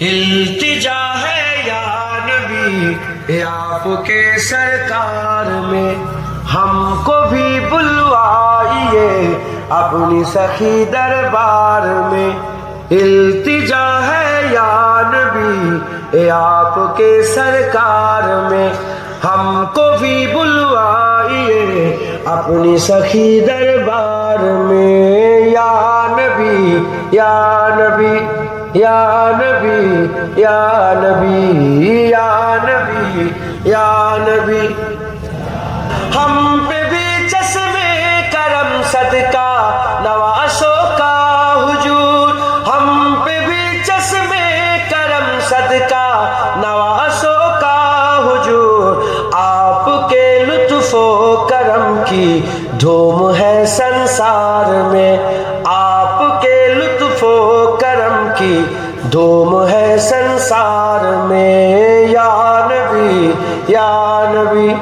التجا ہے یا نبی آپ کے سرکار میں، ہم کو بھی بلوائیے اپنی سخی دربار میں۔ التجا ہے یا نبی آپ کے سرکار میں، ہم کو بھی بلوائیے اپنی سخی دربار میں۔ یا نبی یا نبی یا نبی یا نبی یا نبی یا نبی، ہم پہ بھی چشمے کرم صدقہ نوازوں کا حضور، ہم پہ بھی چشمے کرم صدقہ نوازوں کا حضور، آپ کے لطف و کرم کی دھوم ہے سنسار میں، آپ کے لطف و کرم کی دھوم ہے سنسار میں۔ یا نبی یا نبی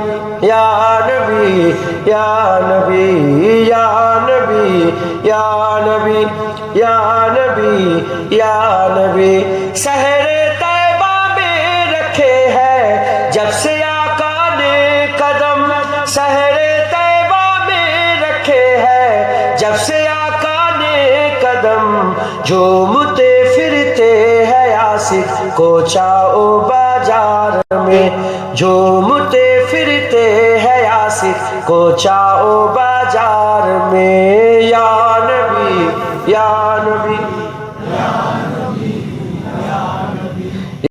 یا نبی یا نبی یا نبی یا نبی یا نبی یا نبی، شہر طیبہ میں رکھے ہے جب سے آقا نے قدم، شہر طیبہ میں رکھے ہے جب سے آقا نے قدم، جھومتے پھرتے ہیں عاشق کوچہ و بازار میں، جھومتے پھرتے ہیں عاشق کوچہ و بازار میں۔ یا نبی یا نبی